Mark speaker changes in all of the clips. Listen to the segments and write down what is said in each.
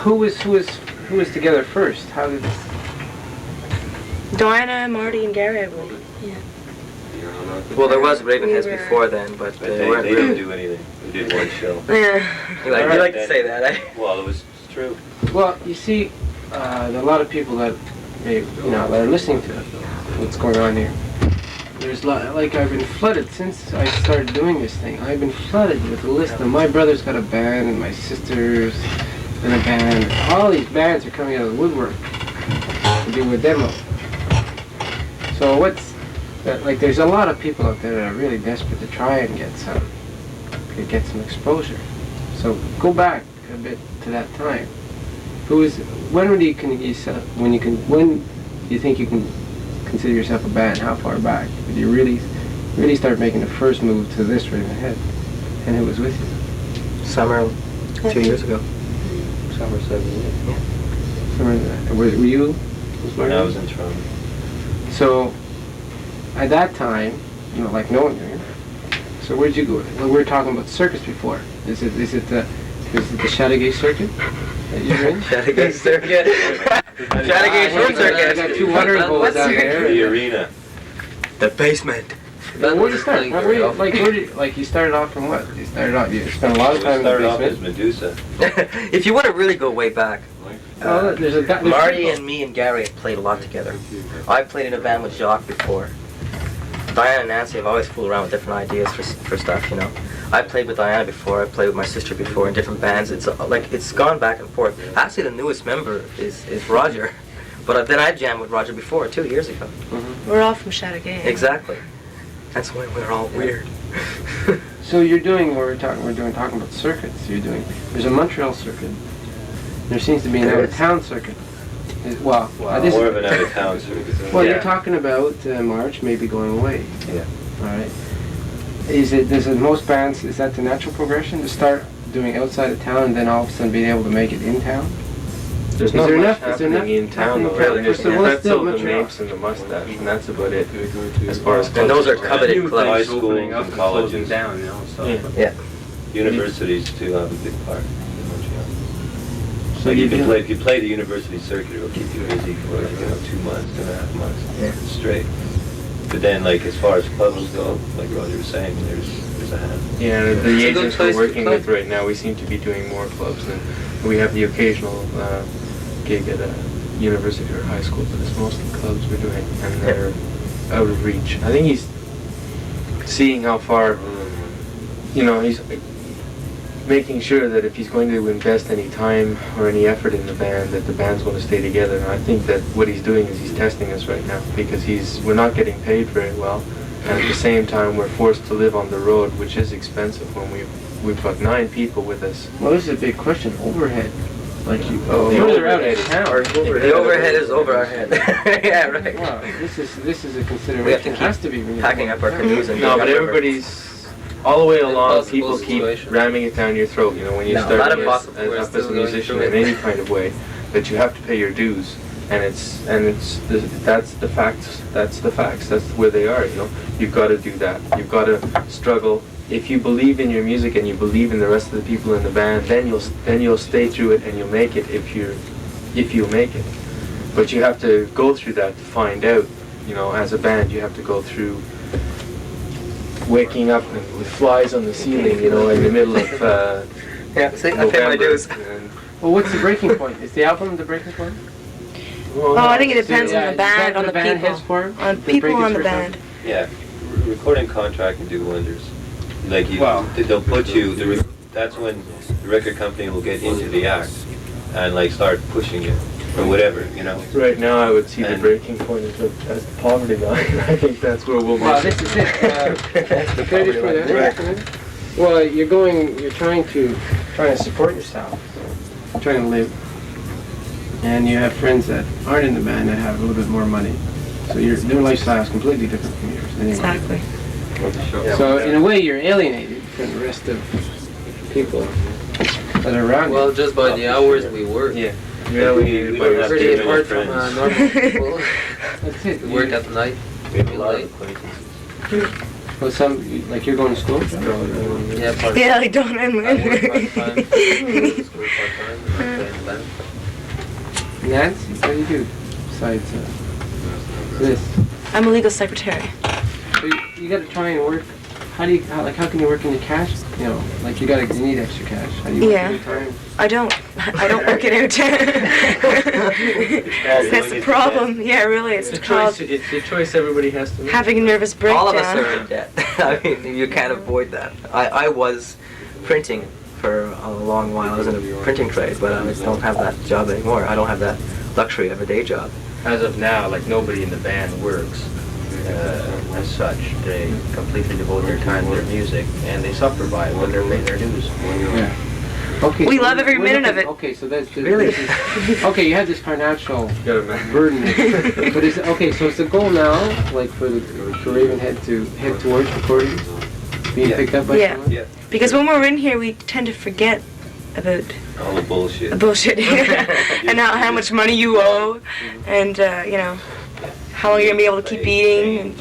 Speaker 1: who was together first? How did this?
Speaker 2: Diana, Marty, and Gary, I believe. Yeah.
Speaker 3: Well, there was Ravenhead before then, but
Speaker 4: they didn't do anything. We did one show.
Speaker 2: Yeah.
Speaker 3: You like to say that, eh?
Speaker 4: Well, it's true.
Speaker 1: Well, you see, a lot of people that that are listening to what's going on here. There's like I've been flooded since I started doing this thing. I've been flooded with a list of my brother's got a band and my sister's in a band. All these bands are coming out of the woodwork to do a demo. So like there's a lot of people out there that are really desperate to try and get some exposure. So go back a bit to that time. When do you think you can consider yourself a band? How far back did you really start making the first move to this Ravenhead? And who was with you?
Speaker 3: Summer 2 years ago.
Speaker 4: Summer 7 years.
Speaker 3: Yeah.
Speaker 1: Summer, were you?
Speaker 4: When I was in Toronto.
Speaker 1: So at that time, like knowing you. So where'd you go? Well, we were talking about circus before. Is it the Chateauguay circuit that you're in?
Speaker 3: Chateauguay circuit. Chateauguay short circuit.
Speaker 1: I got 2 watering holes down there.
Speaker 4: The arena.
Speaker 3: The basement.
Speaker 1: Where did you start? You started off from what? You spent a lot of time in the
Speaker 4: started off as
Speaker 1: basement.
Speaker 4: Medusa.
Speaker 3: If you want to really go way back,
Speaker 1: There's
Speaker 3: Marty and me and Gary have played a lot together. I played in a band with Jacques before. Diana and Nancy have always fooled around with different ideas for stuff, I played with Diana before, I played with my sister before in different bands. It's gone back and forth. Actually, the newest member is Roger. But then I jammed with Roger before, 2 years ago.
Speaker 2: Mm-hmm. We're all from Chateauguay.
Speaker 3: Exactly. That's why we're all weird.
Speaker 1: So you're doing talking about circuits. There's a Montreal circuit. There seems to be an out-of-town circuit.
Speaker 4: More of an out-of-town circuit.
Speaker 1: Well, you're talking about March maybe going away.
Speaker 4: Yeah.
Speaker 1: All right. Most bands, is that the natural progression to start doing outside of town and then all of a sudden being able to make it in town?
Speaker 5: There's not much happening in town though. There's the
Speaker 1: Montreal.
Speaker 5: pretzel, the Mapes, and the Mustache, and that's about it. As far as
Speaker 3: And those are
Speaker 5: clubs
Speaker 3: coveted
Speaker 4: High
Speaker 3: clubs.
Speaker 4: schools and colleges.
Speaker 6: down, so.
Speaker 3: Yeah.
Speaker 4: Universities too have a big part in Montreal.
Speaker 1: So
Speaker 4: If you play the university circuit, it'll keep you busy for 2 months, 2.5 months straight. But then, as far as clubs go, like Roger was saying, there's a hand.
Speaker 5: Yeah, the
Speaker 6: It's a good
Speaker 5: agents
Speaker 6: place
Speaker 5: we're
Speaker 6: to
Speaker 5: working
Speaker 6: play.
Speaker 5: with right now, we seem to be doing more clubs than we have the occasional gig at a university or high school, but it's mostly clubs we're doing, and they're out of reach. I think he's seeing how far, he's making sure that if he's going to invest any time or any effort in the band, that the band's going to stay together. And I think that what he's doing is he's testing us right now, because we're not getting paid very well, and at the same time we're forced to live on the road, which is expensive when we've got 9 people with us.
Speaker 1: Well, this is a big question. Overhead.
Speaker 5: The
Speaker 1: Further out of town.
Speaker 3: The overhead is over our head. Yeah, right.
Speaker 1: Wow, this is a consideration.
Speaker 3: We have to
Speaker 1: It has to be really
Speaker 3: packing up our canoes and
Speaker 5: No, but
Speaker 3: going
Speaker 5: everybody's all the way along.
Speaker 6: Impossible
Speaker 5: People keep
Speaker 6: situation.
Speaker 5: ramming it down your throat. When you
Speaker 3: No,
Speaker 5: start
Speaker 3: not
Speaker 5: up
Speaker 3: impossible.
Speaker 5: as
Speaker 6: We're
Speaker 5: a
Speaker 6: still going
Speaker 5: musician
Speaker 6: through
Speaker 5: in
Speaker 6: it.
Speaker 5: any kind of way, that you have to pay your dues, that's the facts. That's the facts. That's where they are. You've got to do that. You've got to struggle. If you believe in your music and you believe in the rest of the people in the band, then you'll stay through it and you'll make it if you make it. But you have to go through that to find out. As a band, you have to go through waking up with flies on the ceiling, in the middle of
Speaker 3: Yeah, see, I pay my dues.
Speaker 1: Well, what's the breaking point? Is the album the breaking point?
Speaker 2: Oh, I think it depends on the
Speaker 1: Is
Speaker 2: band,
Speaker 1: that
Speaker 2: on the
Speaker 1: band
Speaker 2: people.
Speaker 1: heads for it?
Speaker 2: On
Speaker 1: The
Speaker 2: people
Speaker 1: breakers
Speaker 2: on the
Speaker 1: for
Speaker 2: band.
Speaker 4: Yeah, recording contract can do wonders. They'll put you. That's when the record company will get into the act and start pushing it or whatever.
Speaker 5: Right now, I would see the breaking point as the poverty line. I think that's where we'll
Speaker 1: Well,
Speaker 5: be.
Speaker 1: this is it.
Speaker 3: That's the
Speaker 1: Can I just
Speaker 3: poverty
Speaker 1: point
Speaker 3: line.
Speaker 1: that out? Well, you're trying to support yourself, trying to live, and you have friends that aren't in the band that have a little bit more money. So their lifestyle is completely different from yours. Anyway.
Speaker 2: Exactly.
Speaker 1: So in a way, you're alienated from the rest of people that are around you.
Speaker 6: Well, just by the hours we work.
Speaker 5: Yeah. Alienated by your
Speaker 6: Pretty
Speaker 4: many
Speaker 6: apart from
Speaker 4: friends.
Speaker 6: normal people.
Speaker 1: That's it.
Speaker 6: We work at night.
Speaker 4: We have a lot of acquaintances.
Speaker 1: Well, you're going to school?
Speaker 6: Yeah, part
Speaker 2: Yeah, like don't
Speaker 6: I work part-time. School part-time. the band.
Speaker 1: Nancy, what do you do besides this?
Speaker 2: I'm a legal secretary.
Speaker 1: So you got to try and work. How can you work in the cash? You know, like you need extra cash. How do you work in your time?
Speaker 2: I don't work it out. That's the problem. Yeah, really, it's called
Speaker 5: It's a choice everybody has to make.
Speaker 2: having a nervous breakdown.
Speaker 3: All of us are in debt. I mean, you can't avoid that. I was printing for a long while. I was in a printing trade, but I just don't have that job anymore. I don't have that luxury of a day job.
Speaker 7: As of now, like nobody in the band works as such. They completely devote their time to their music, and they suffer by it when they're paying their dues.
Speaker 1: Yeah. Okay.
Speaker 2: We
Speaker 1: so
Speaker 2: love every minute of it.
Speaker 1: Okay, so that's
Speaker 3: Really?
Speaker 1: Okay, you had this financial
Speaker 5: Got it, man.
Speaker 1: burden, but is okay. So it's the goal now, like for Ravenhead to head towards recording, being
Speaker 4: Yeah.
Speaker 1: picked up by
Speaker 2: Yeah.
Speaker 1: someone.
Speaker 4: Yeah.
Speaker 2: Because when we're in here, we tend to forget about
Speaker 4: All the bullshit.
Speaker 2: the bullshit and how much money you owe, and you know, how long you're gonna be able to keep eating,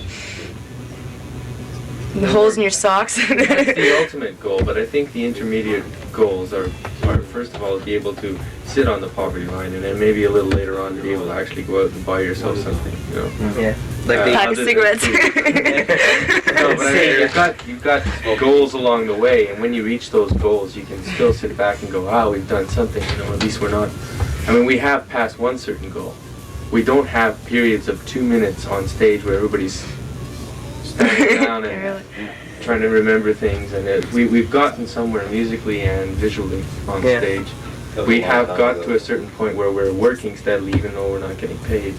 Speaker 2: and the holes in your socks.
Speaker 5: That's the ultimate goal, but I think the intermediate goals are first of all to be able to sit on the poverty line, and then maybe a little later on to be able to actually go out and buy yourself something, you know.
Speaker 3: Yeah. Like the
Speaker 2: Pack of
Speaker 5: other than
Speaker 2: cigarettes.
Speaker 5: No, but I mean, you've got goals along the way, and when you reach those goals, you can still sit back and go, we've done something, you know, at least we're not, I mean, we have passed one certain goal. We don't have periods of 2 minutes on stage where everybody's standing down and
Speaker 2: Really.
Speaker 5: trying to remember things, and we've gotten somewhere musically and visually on
Speaker 3: Yeah.
Speaker 5: stage.
Speaker 4: That was
Speaker 5: We
Speaker 4: a long
Speaker 5: have
Speaker 4: time
Speaker 5: got
Speaker 4: ago.
Speaker 5: to a certain point where we're working steadily, even though we're not getting paid.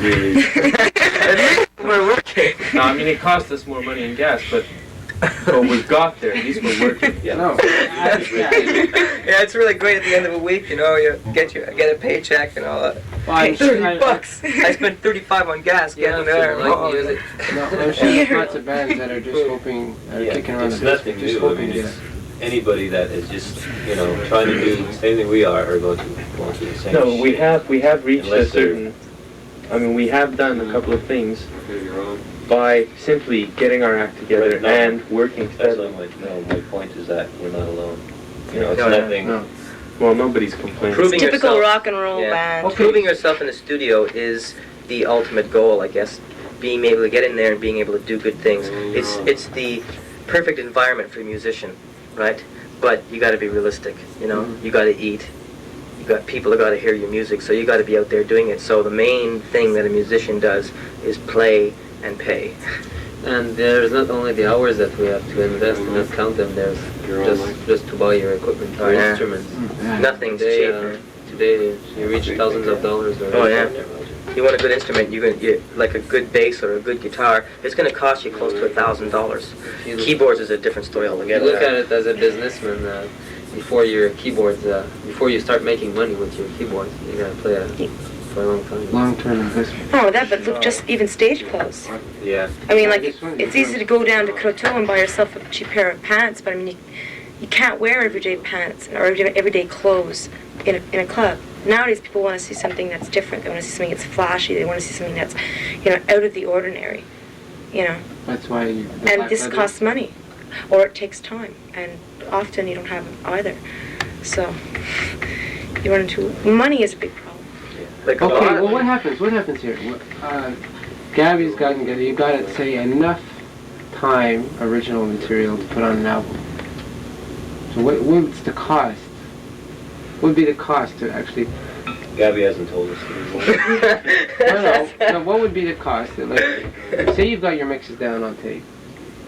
Speaker 5: Really.
Speaker 3: At least we're working.
Speaker 5: No, I mean, it costs us more money in gas, but we've got there. At least we're working.
Speaker 4: Yeah.
Speaker 1: No.
Speaker 3: Yeah, it's really great at the end of a week, you know, you get a paycheck and all that.
Speaker 1: Well, I'm sure,
Speaker 3: $30. I spent 35 on gas getting there.
Speaker 6: Like music.
Speaker 1: I'm sure there's lots of bands that are just hoping,
Speaker 4: Yeah,
Speaker 1: kicking around
Speaker 4: it's
Speaker 1: the house,
Speaker 4: nothing
Speaker 1: just
Speaker 4: new. I
Speaker 1: hoping
Speaker 4: mean,
Speaker 1: to.
Speaker 4: it's anybody that is just, trying to do the same thing we are going through the same
Speaker 5: No, we
Speaker 4: shit.
Speaker 5: have reached a
Speaker 4: Unless they're-
Speaker 5: certain. I mean, we have done a couple of things by simply getting our act together
Speaker 4: Right, no.
Speaker 5: and working
Speaker 4: That's
Speaker 5: steadily.
Speaker 4: my point is that we're not alone. It's
Speaker 3: No, no,
Speaker 4: nothing.
Speaker 1: No.
Speaker 5: Well, nobody's complaining.
Speaker 3: Proving
Speaker 2: Typical
Speaker 3: yourself.
Speaker 2: rock and roll
Speaker 3: Yeah.
Speaker 2: band.
Speaker 1: Okay.
Speaker 3: Proving yourself in the studio is the ultimate goal, I guess. Being able to get in there and being able to do good things. It's the perfect environment for a musician, right? But you got to be realistic. You got to eat. You got people that got to hear your music, so you got to be out there doing it. So the main thing that a musician does is play and pay.
Speaker 6: And there's not only the hours that we have to invest and not count them, there's just to buy your equipment, your
Speaker 3: Yeah.
Speaker 6: instruments.
Speaker 3: Nothing's
Speaker 6: Today,
Speaker 3: cheap.
Speaker 6: today you reach thousands of dollars already.
Speaker 3: Oh, yeah. You want a good instrument, you like a good bass or a good guitar, it's going to cost you close to $1,000.
Speaker 6: You
Speaker 3: Keyboards is a different story
Speaker 6: you
Speaker 3: altogether.
Speaker 6: look at it as a businessman, before your keyboards, before you start making money with your keyboards, you gotta play for a long time.
Speaker 1: Long-term investment.
Speaker 2: Oh, that, but look, just even stage clothes.
Speaker 4: Yeah.
Speaker 2: I mean, like, it's easy to go down to Croteau and buy yourself a cheap pair of pants, but I mean, you can't wear everyday pants or everyday clothes in a club. Nowadays, people want to see something that's different. They want to see something that's flashy. They want to see something that's, out of the ordinary.
Speaker 1: That's why you.
Speaker 2: And this costs money, or it takes time, and often you don't have either. So you run into money is a big problem.
Speaker 3: Like a
Speaker 1: Okay,
Speaker 3: lot.
Speaker 1: well, what happens? What happens here? Gabby's gotten together. You've got to say enough time, original material to put on an album. So what's the cost? What would be the cost to actually?
Speaker 4: Gabby hasn't told us anymore.
Speaker 1: No. What would be the cost? Like, say you've got your mixes down on tape.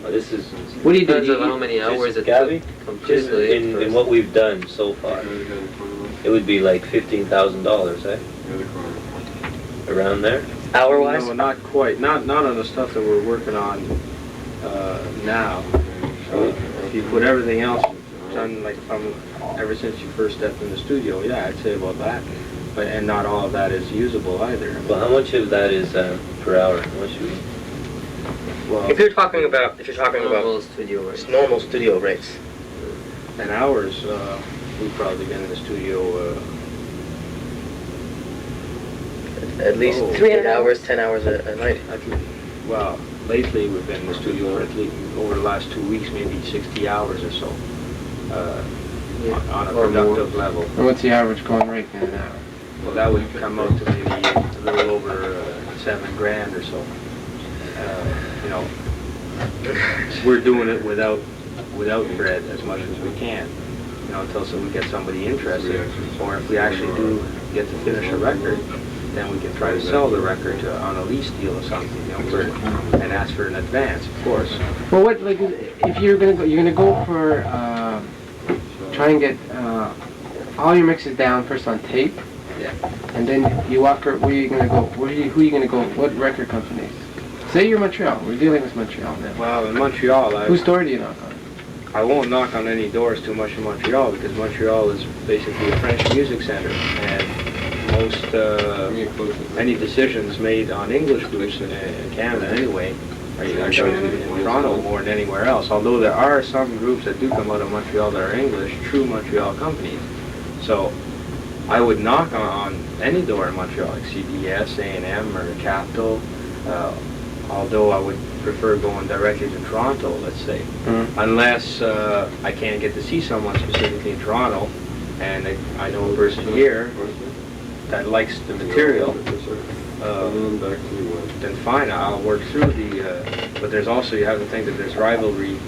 Speaker 4: This is
Speaker 1: What do you
Speaker 6: Depends
Speaker 1: do?
Speaker 6: on how many hours it
Speaker 4: Gabby.
Speaker 6: took
Speaker 4: Just
Speaker 6: completely.
Speaker 4: in what we've done so far, it would be like $15,000, eh? Around there.
Speaker 3: Hour-wise?
Speaker 7: No, not quite. Not on the stuff that we're working on now. So if you put everything else done, like from ever since you first stepped in the studio, yeah, I'd say about that. And not all of that is usable either.
Speaker 4: Well, how much of that is per hour? How much would
Speaker 7: Well,
Speaker 3: If you're talking about
Speaker 6: normal studio rates.
Speaker 3: normal studio rates,
Speaker 7: and hours, we've probably been in the studio.
Speaker 3: at least
Speaker 7: Oh.
Speaker 3: 3 hours, 10 hours a night.
Speaker 7: Well, lately we've been in the studio at least over the last 2 weeks, maybe 60 hours or so. on a
Speaker 6: Or
Speaker 7: productive level.
Speaker 1: And what's the average going rate in an hour?
Speaker 7: Well, that would come out to maybe a little over $7,000 or so. You know, we're doing it without bread as much as we can. You know, until we get somebody interested, or if we actually do get to finish a record, then we can try to sell the record on a lease deal or something, you know, and ask for an advance, of course.
Speaker 1: Well, what, like, if you're gonna go for, try and get, all your mixes down first on tape,
Speaker 7: Yeah.
Speaker 1: and then you walk, where are you gonna go, who are you gonna go, what record companies? Say you're Montreal, we're dealing with Montreal now.
Speaker 7: Well, in Montreal,
Speaker 1: Whose door do you knock on?
Speaker 7: I won't knock on any doors too much in Montreal, because Montreal is basically a French music center, and most, any decisions made on English groups in Canada anyway are done in Toronto more than anywhere else, although there are some groups that do come out of Montreal that are English, true Montreal companies. So I would knock on any door in Montreal, like CBS, A&M, or Capital, although I would prefer going directly to Toronto, let's say, unless I can't get to see someone specifically in Toronto, and I know a person here that likes the material, then fine, I'll work through but there's also, you have to think that there's rivalry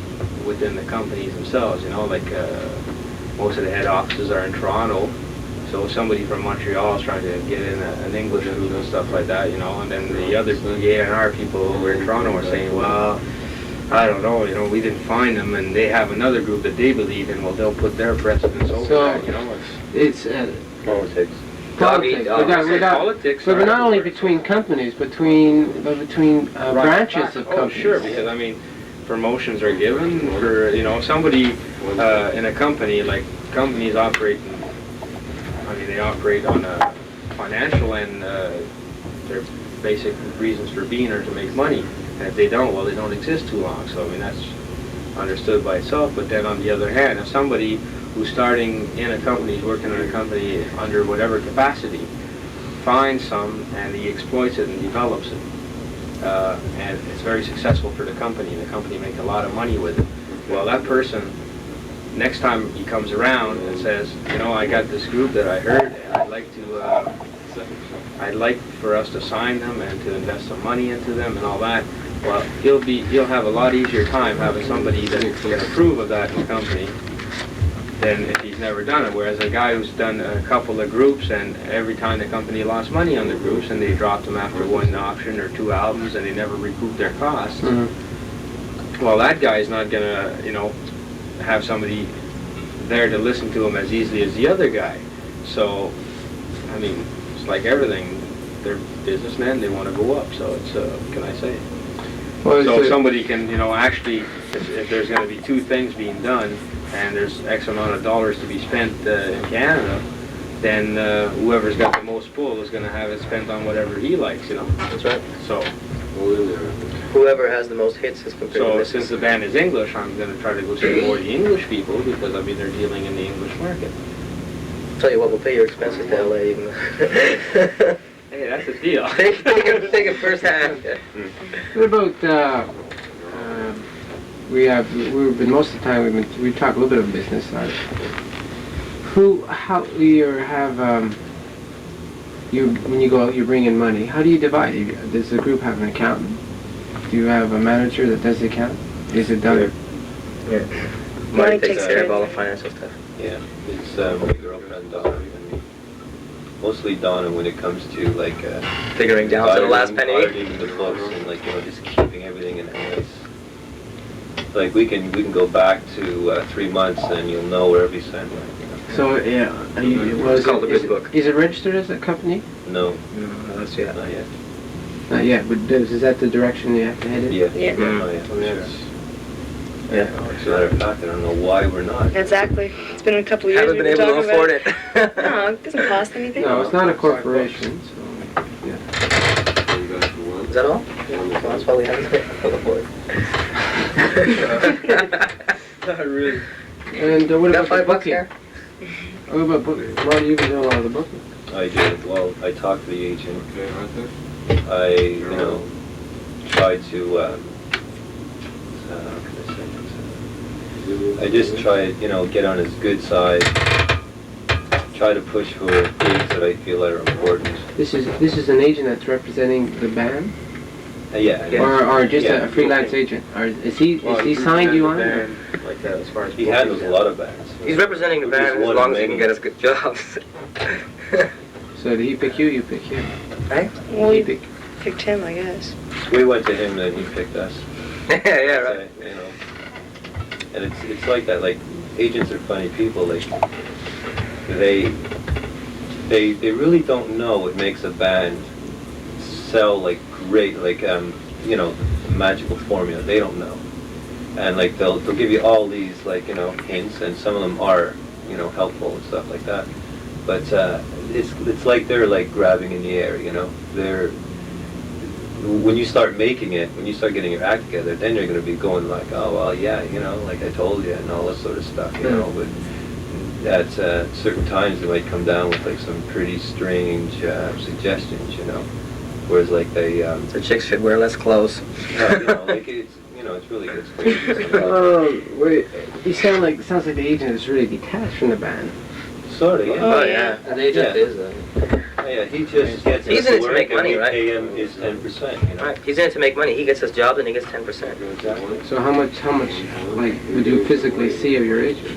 Speaker 7: within the companies themselves, you know, like most of the head offices are in Toronto, so somebody from Montreal is trying to get in an English group and stuff like that, you know, and then the other A&R people over in Toronto are saying, well, I don't know, you know, we didn't find them, and they have another group that they believe in, well, they'll put their precedents over that, you know.
Speaker 1: It's,
Speaker 4: Politics.
Speaker 1: politics,
Speaker 7: Politics,
Speaker 1: but
Speaker 7: are
Speaker 1: not only
Speaker 7: everywhere.
Speaker 1: between companies, but between branches of companies.
Speaker 7: Oh, sure, because I mean, promotions are given for, you know, somebody in a company, like companies operate, they operate on a financial and their basic reasons for being are to make money. And if they don't, well, they don't exist too long. So, I mean, that's understood by itself. But then on the other hand, if somebody who's starting in a company, is working in a company under whatever capacity, finds some and he exploits it and develops it, and it's very successful for the company, and the company makes a lot of money with it, well, that person, next time he comes around and says, you know, I got this group that I heard, and I'd like for us to sign them and to invest some money into them and all that. Well, he'll have a lot easier time having somebody that can approve of that in the company than if he's never done it. Whereas a guy who's done a couple of groups, and every time the company lost money on the groups, and they dropped them after one auction or two albums, and they never recouped their costs. Well, that guy's not gonna, you know, have somebody there to listen to him as easily as the other guy. So, I mean, it's like everything. They're businessmen, they want to go up, so it's, what can I say?
Speaker 1: Well,
Speaker 7: So if somebody can, you know, actually, if there's going to be two things being done, and there's X amount of dollars to be spent in Canada, then whoever's got the most pull is going to have it spent on whatever he likes, you know?
Speaker 3: That's right.
Speaker 7: So,
Speaker 3: Whoever has the most hits is compared to
Speaker 7: so
Speaker 3: this.
Speaker 7: since the band is English, I'm going to try to go see more of the English people, because, I mean, they're dealing in the English market.
Speaker 3: Tell you what, we'll pay your expenses to LA even though.
Speaker 7: Hey, that's a deal.
Speaker 3: take it firsthand.
Speaker 1: What about, we've been, most of the time, we talk a little bit of business. When you go out, you bring in money. How do you divide? Does the group have an accountant? Do you have a manager that does the account? Is it done?
Speaker 3: Yeah. Money takes care of all the financial stuff.
Speaker 4: Yeah, it's my girlfriend Donna, and me. Mostly Donna when it comes to like
Speaker 3: Figuring down to the last penny.
Speaker 4: auditing the books and like, you know, just keeping everything in a place. Like we can go back to 3 months and you'll know where every cent went. You know?
Speaker 1: So yeah,
Speaker 3: It's called the Big Book.
Speaker 1: Is it registered as a company?
Speaker 4: No,
Speaker 3: No, that's yet.
Speaker 4: not yet.
Speaker 1: Not yet, but is that the direction you have to head in?
Speaker 4: Yeah.
Speaker 2: Yeah.
Speaker 4: Not yet.
Speaker 3: Yeah.
Speaker 4: As a matter of fact, I don't know why we're not.
Speaker 2: Exactly. It's been a couple of years.
Speaker 3: Haven't been
Speaker 2: we've
Speaker 3: able
Speaker 2: talking
Speaker 3: to afford
Speaker 2: about
Speaker 3: it.
Speaker 2: No, it doesn't cost anything.
Speaker 1: No, it's not a corporation, so, yeah.
Speaker 3: Is that all? Well, that's why we haven't been able to afford it.
Speaker 7: Not really.
Speaker 1: And what
Speaker 3: You got
Speaker 1: about the
Speaker 3: $5
Speaker 1: booking?
Speaker 3: there?
Speaker 1: What about booking? Well, you've been doing a lot of the booking.
Speaker 4: I did. Well, I talked to the agent. I, you know, tried to, how can I say it? I just try, you know, get on his good side. Try to push for things that I feel are important.
Speaker 1: This is an agent that's representing the band,
Speaker 4: Yeah.
Speaker 1: or just
Speaker 4: Yeah.
Speaker 1: a freelance agent, or is he signed you on? Or?
Speaker 7: Like that, as far as
Speaker 4: He handles a lot of bands.
Speaker 3: He's representing the
Speaker 4: We're just
Speaker 3: band as
Speaker 4: one
Speaker 3: long as
Speaker 4: of
Speaker 3: he can
Speaker 4: many.
Speaker 3: get us good jobs.
Speaker 1: So did he pick you? You pick him?
Speaker 3: Right?
Speaker 2: Well,
Speaker 1: He
Speaker 2: you
Speaker 1: pick.
Speaker 2: picked him, I guess.
Speaker 4: We went to him, then he picked us.
Speaker 3: Yeah, right.
Speaker 4: So, you know, and it's like that. Like agents are funny people. Like they really don't know what makes a band sell like great. Like you know, magical formula. They don't know, and like they'll give you all these like, you know, hints, and some of them are, you know, helpful and stuff like that. But it's like they're like grabbing in the air. You know, when you start making it, when you start getting your act together, then you're going to be going like, oh, well, yeah, you know, like I told you, and all this sort of stuff, you know. But at certain times, they might come down with like some pretty strange suggestions, you know. Whereas like they,
Speaker 3: The chicks should wear less clothes.
Speaker 4: you know, like it's, you know, it's really good. It's crazy.
Speaker 1: Wait, sounds like the agent is really detached from the band.
Speaker 4: Sort of, yeah.
Speaker 3: Oh, yeah.
Speaker 6: An agent
Speaker 4: Yeah.
Speaker 6: is
Speaker 4: Yeah, he just gets
Speaker 3: He's
Speaker 4: us
Speaker 3: in it to
Speaker 4: work,
Speaker 3: make
Speaker 4: and
Speaker 3: money,
Speaker 4: we
Speaker 3: right?
Speaker 4: pay him his 10%, you know.
Speaker 3: Right. He's in it to make money. He gets his job, and he gets 10%.
Speaker 4: Exactly.
Speaker 1: So how much like would you physically see of your agent?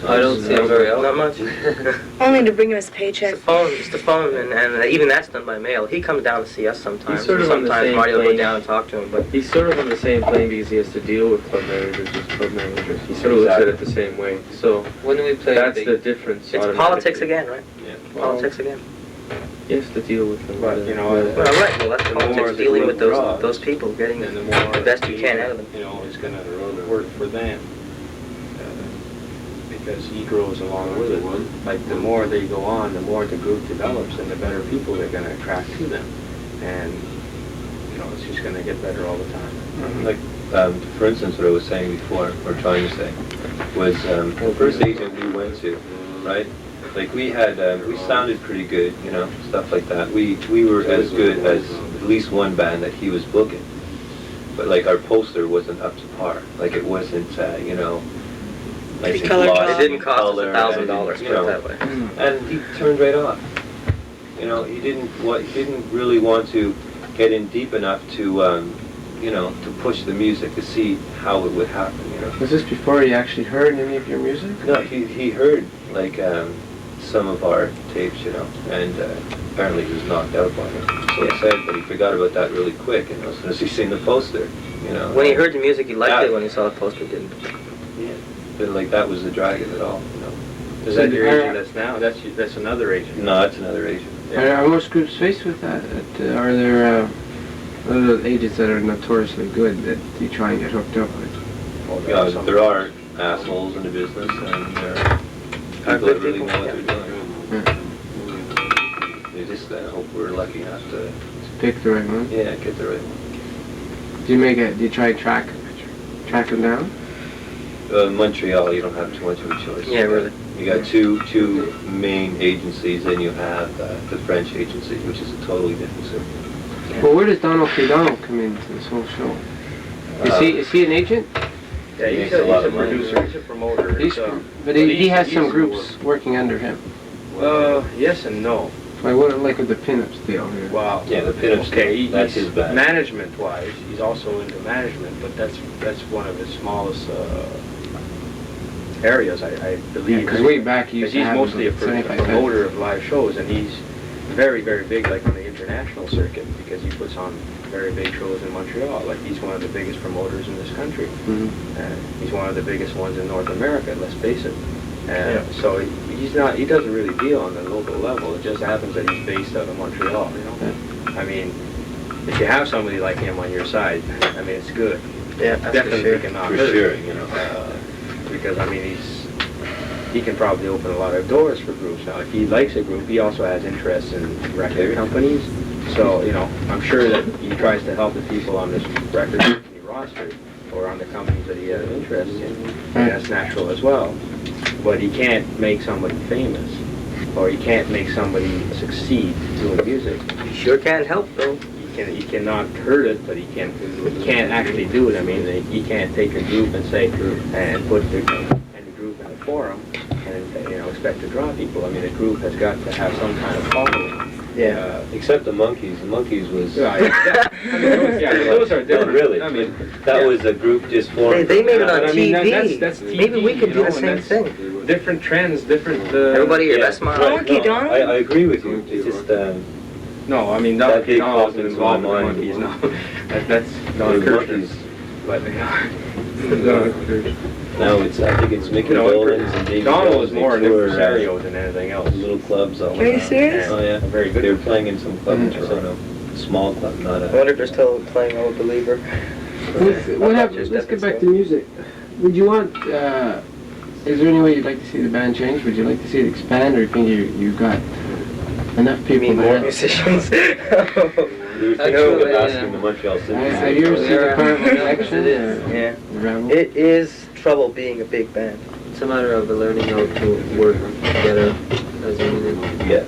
Speaker 6: I don't see him very
Speaker 3: Not
Speaker 6: often.
Speaker 3: much.
Speaker 2: Only to bring him his
Speaker 3: It's
Speaker 2: paycheck.
Speaker 3: the phone, and even that's done by mail. He comes down to see us sometimes.
Speaker 6: He's sort of on the
Speaker 3: Sometimes
Speaker 6: same
Speaker 3: Marty will go
Speaker 6: plane.
Speaker 3: down and talk to him, but
Speaker 6: He's sort of on the same plane because he has to deal with club managers as club managers. He sort of looks at it the same way. So
Speaker 5: When we play,
Speaker 6: that's the difference.
Speaker 3: it's
Speaker 6: automatically.
Speaker 3: politics again, right?
Speaker 4: Yeah.
Speaker 3: Politics again.
Speaker 6: You have to deal with them.
Speaker 7: But, you know,
Speaker 3: Well, right. Well, that's
Speaker 7: The more
Speaker 3: politics.
Speaker 7: the
Speaker 3: Dealing with
Speaker 7: group
Speaker 3: those
Speaker 7: draws,
Speaker 3: people, getting
Speaker 7: and the more
Speaker 3: the best you can out of them.
Speaker 7: You know, is going to work for them. Because he grows along with it. Like the more they go on, the more the group develops, and the better people they're going to attract to them. And you know, it's just going to get better all the time.
Speaker 4: Like, for instance, what I was saying before, or trying to say, was the first agent we went to, right? Like we had, we sounded pretty good, you know, stuff like that. We were as good as at least one band that he was booking, but like our poster wasn't up to par. Like it wasn't, you know, nice and
Speaker 2: Color
Speaker 4: glossy
Speaker 2: job.
Speaker 3: It didn't cost us
Speaker 4: color,
Speaker 3: $1,000.
Speaker 4: and,
Speaker 3: Put
Speaker 4: you
Speaker 3: it
Speaker 4: know,
Speaker 3: that way.
Speaker 4: and he turned right off. You know, he didn't really want to get in deep enough to, you know, to push the music to see how it would happen. You know.
Speaker 1: Was this before he actually heard any of your music?
Speaker 4: No, he heard like some of our tapes, you know, and apparently he was knocked out by it. So he said, but he forgot about that really quick, you know, as soon as he seen the poster, you know.
Speaker 3: When he heard the music, he liked
Speaker 4: Yeah.
Speaker 3: it. When he saw the poster, he didn't.
Speaker 4: Yeah, but like that was the drag of it all, you know.
Speaker 7: Is that your agent that's now? That's another agent.
Speaker 4: No, that's another agent.
Speaker 1: Are most groups faced with that? Are there other agents that are notoriously good that you try and get hooked up with?
Speaker 4: Yeah, there are assholes in the business, and there are people that really know what they're doing. They just hope we're lucky enough to,
Speaker 1: Pick the right one.
Speaker 4: yeah, get the right one.
Speaker 1: Do you try to track them down?
Speaker 4: Montreal, you don't have too much of a choice.
Speaker 3: Yeah, really.
Speaker 4: You got two main agencies, and you have the French agency, which is a totally different circuit.
Speaker 1: Well, where does Donald come into this whole show? Is he an agent?
Speaker 7: Yeah,
Speaker 4: He
Speaker 7: he's
Speaker 4: makes a lot
Speaker 7: a
Speaker 4: of money.
Speaker 7: producer. He's a promoter.
Speaker 1: But he has some groups working under him.
Speaker 7: Yes and no.
Speaker 1: Like what, like with the pinups deal here?
Speaker 7: Wow.
Speaker 4: Yeah, the pinups,
Speaker 7: Okay,
Speaker 4: that's
Speaker 7: he's
Speaker 4: his bag.
Speaker 7: management-wise, he's also into management, but that's one of his smallest areas, I believe.
Speaker 1: Because way back he used
Speaker 7: Because
Speaker 1: to
Speaker 7: he's
Speaker 1: have
Speaker 7: mostly a
Speaker 1: about 75
Speaker 7: promoter of live shows, and he's very, very big, like on the international circuit, because he puts on very big shows in Montreal. Like he's one of the biggest promoters in this country.
Speaker 1: Mhm.
Speaker 7: He's one of the biggest ones in North America. Let's face it.
Speaker 3: Yeah.
Speaker 7: So he doesn't really deal on the local level. It just happens that he's based out of Montreal. You know. I mean, if you have somebody like him on your side, I mean, it's good.
Speaker 3: Yeah, that's for
Speaker 7: Definitely
Speaker 3: sure.
Speaker 7: can knock
Speaker 4: For
Speaker 7: it.
Speaker 4: sure, you know.
Speaker 7: Because I mean, he can probably open a lot of doors for groups. Now, if he likes a group, he also has interest in record companies. So, you know, I'm sure that he tries to help the people on this record company roster or on the companies that he has interest in. And that's natural as well. But he can't make somebody famous, or he can't make somebody succeed doing music.
Speaker 3: You sure can't help, though.
Speaker 7: He cannot hurt it, but he can't actually do it. I mean, he can't take a group and say and put the group in a forum and expect to draw people. I mean, a group has got to have some kind of following.
Speaker 3: Yeah.
Speaker 4: Except the Monkeys. The Monkeys was...
Speaker 7: Those are
Speaker 4: No,
Speaker 7: different.
Speaker 4: really.
Speaker 7: I mean,
Speaker 4: that was a group just formed.
Speaker 3: They made it on
Speaker 7: I mean,
Speaker 3: TV.
Speaker 7: that's TV.
Speaker 3: Maybe we could do the
Speaker 7: and
Speaker 3: same
Speaker 7: that's
Speaker 3: thing.
Speaker 7: Different trends, different...
Speaker 3: Everybody your
Speaker 4: Yeah,
Speaker 3: best man.
Speaker 4: right,
Speaker 2: Monkey
Speaker 4: no,
Speaker 2: Donald?
Speaker 4: I agree with you. It's just...
Speaker 7: No, I mean,
Speaker 4: That
Speaker 7: Donkey
Speaker 4: big
Speaker 7: Donald's
Speaker 4: popped into
Speaker 7: involved in
Speaker 4: my
Speaker 7: the
Speaker 4: mind.
Speaker 7: Monkeys, no. That's not
Speaker 4: the
Speaker 7: Kirchner.
Speaker 4: Monkeys.
Speaker 7: But,
Speaker 4: Now I think it's Mickey
Speaker 7: you know,
Speaker 4: Dolenz and Davey
Speaker 7: Donald
Speaker 4: Jones.
Speaker 7: was more an
Speaker 4: They tour,
Speaker 7: impresario than anything else.
Speaker 4: little clubs all
Speaker 2: Are you
Speaker 4: around.
Speaker 2: serious?
Speaker 4: Oh yeah,
Speaker 7: Very good.
Speaker 4: They were playing in some club in
Speaker 7: Mhm.
Speaker 4: Toronto, small club, not
Speaker 3: I
Speaker 4: a.
Speaker 3: wonder if they're still playing Old Believer.
Speaker 1: What happened? Let's get back to music. Would you want? Is there any way you'd like to see the band change? Would you like to see it expand, or you think you got enough
Speaker 3: You
Speaker 1: people?
Speaker 3: mean
Speaker 1: to
Speaker 3: more
Speaker 1: have-
Speaker 3: musicians?
Speaker 4: We were thinking
Speaker 6: Actually,
Speaker 4: of asking the Montreal Symphony.
Speaker 1: Have you ever seen the current election?
Speaker 3: Yeah.
Speaker 1: The Rebel?
Speaker 3: It is trouble being a big band.
Speaker 6: It's a matter of learning how to work together as a unit.
Speaker 4: Yeah.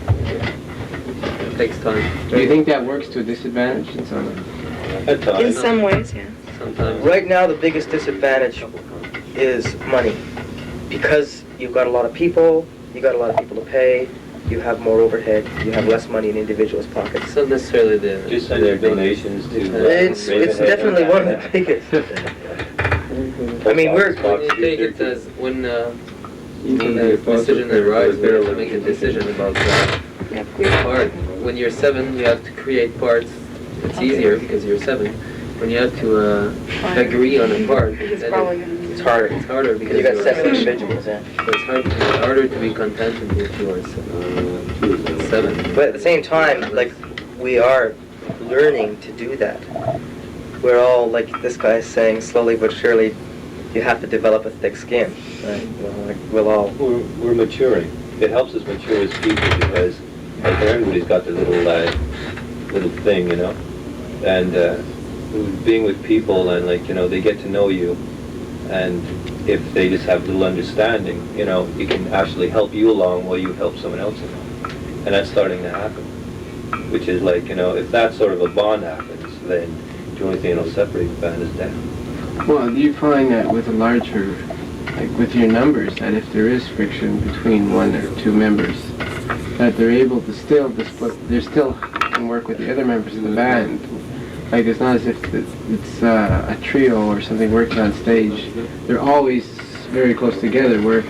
Speaker 6: It takes time.
Speaker 1: Do you think that works to a disadvantage in some?
Speaker 4: At times.
Speaker 2: In some ways, yeah.
Speaker 6: Sometimes.
Speaker 3: Right now, the biggest disadvantage is money. Because you've got a lot of people, you got a lot of people to pay, you have more overhead, you have less money in individuals' pockets.
Speaker 6: It's not necessarily the...
Speaker 4: Just send your donations to.
Speaker 3: It's
Speaker 4: Ravenhead.
Speaker 3: definitely one of the biggest. I mean, we're...
Speaker 6: When you take it as when the decision arrives, we have to make a decision about part. When you're 7, you have to create parts. It's easier because you're 7. When you have to agree on a part, then
Speaker 3: It's harder.
Speaker 6: it's harder because
Speaker 3: You got
Speaker 6: you're
Speaker 3: 7 individuals, yeah.
Speaker 6: It's harder to be contented if you are 7.
Speaker 3: But at the same time, like, we are learning to do that. We're all, like this guy's saying, slowly but surely, you have to develop a thick skin, right? Like, we'll all...
Speaker 4: We're maturing. It helps us mature as people because like everybody's got their little thing, you know, and being with people and they get to know you, and if they just have little understanding, it can actually help you along while you help someone else along, and that's starting to happen. Which is like if that sort of a bond happens, then the only thing that'll separate the band is death.
Speaker 1: Well, do you find that with a larger, like with your numbers, that if there is friction between 1 or 2 members, that they're able to still they still can work with the other members of the band? Like it's not as if it's a trio or something working on stage. They're always very close together, where